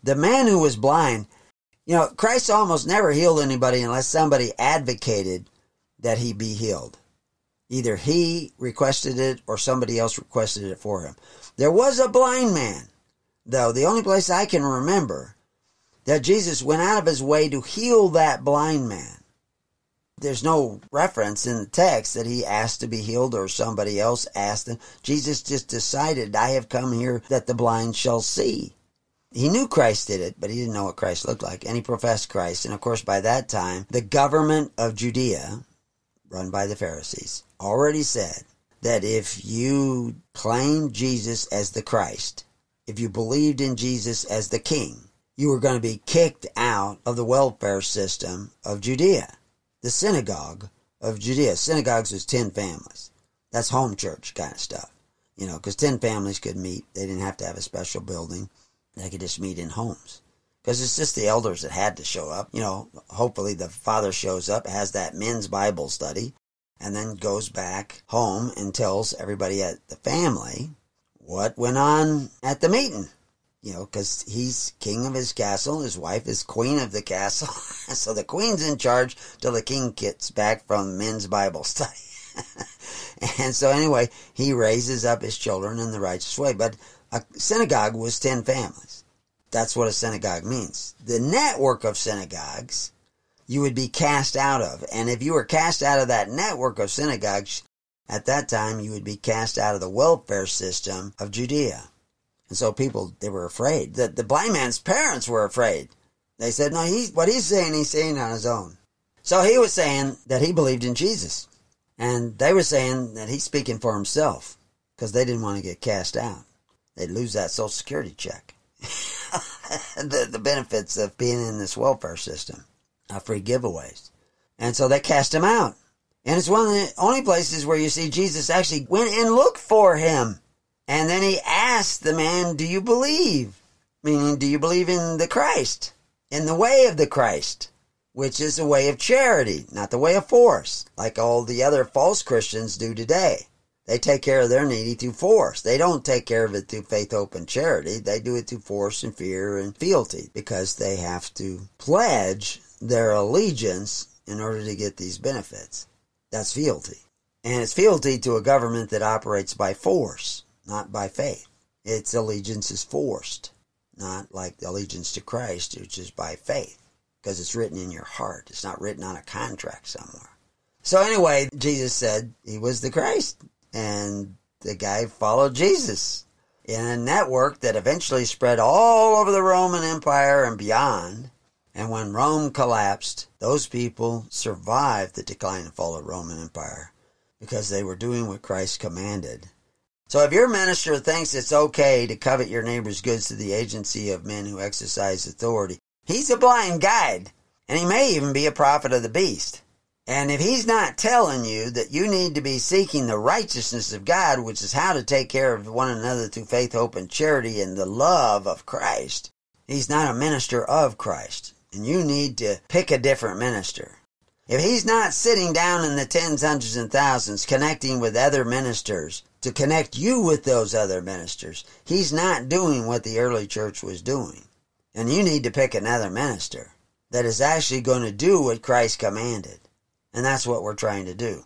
The man who was blind, Christ almost never healed anybody unless somebody advocated that he be healed. Either he requested it or somebody else requested it for him. There was a blind man, though, the only place I can remember that Jesus went out of his way to heal that blind man. There's no reference in the text that he asked to be healed or somebody else asked him. Jesus just decided, I have come here that the blind shall see. He knew Christ did it, but he didn't know what Christ looked like. And he professed Christ. And of course, by that time, the government of Judea, run by the Pharisees, already said that if you claimed Jesus as the Christ, if you believed in Jesus as the king, you were going to be kicked out of the welfare system of Judea. The synagogue of Judea. Synagogues was 10 families. That's home church kind of stuff. Because 10 families could meet. They didn't have to have a special building. They could just meet in homes. Because it's just the elders that had to show up. Hopefully the father shows up, has that men's Bible study, and then goes back home and tells everybody at the family what went on at the meeting. Because he's king of his castle, his wife is queen of the castle. So the queen's in charge till the king gets back from men's Bible study. And so anyway, he raises up his children in the righteous way. But a synagogue was 10 families. That's what a synagogue means. The network of synagogues, you would be cast out of. And if you were cast out of that network of synagogues, at that time you would be cast out of the welfare system of Judea. And so people, they were afraid. The blind man's parents were afraid. They said, no, what he's saying on his own. So he was saying that he believed in Jesus. And they were saying that he's speaking for himself because they didn't want to get cast out. They'd lose that Social Security check. the benefits of being in this welfare system, free giveaways. And so they cast him out. And it's one of the only places where you see Jesus actually went and looked for him. And then he asked the man, do you believe? Meaning, do you believe in the Christ? In the way of the Christ, which is the way of charity, not the way of force, like all the other false Christians do today. They take care of their needy through force. They don't take care of it through faith, hope, and charity. They do it through force and fear and fealty because they have to pledge their allegiance in order to get these benefits. That's fealty. And it's fealty to a government that operates by force, not by faith. Its allegiance is forced, not like the allegiance to Christ, which is by faith, because it's written in your heart. It's not written on a contract somewhere. So anyway, Jesus said he was the Christ, and the guy followed Jesus in a network that eventually spread all over the Roman Empire and beyond. And when Rome collapsed, those people survived the decline and fall of the Roman Empire because they were doing what Christ commanded. So if your minister thinks it's okay to covet your neighbor's goods through the agency of men who exercise authority, he's a blind guide, and he may even be a prophet of the beast. And if he's not telling you that you need to be seeking the righteousness of God, which is how to take care of one another through faith, hope, and charity and the love of Christ, he's not a minister of Christ, and you need to pick a different minister. If he's not sitting down in the tens, hundreds, and thousands connecting with other ministers to connect you with those other ministers, he's not doing what the early church was doing. And you need to pick another minister that is actually going to do what Christ commanded. And that's what we're trying to do.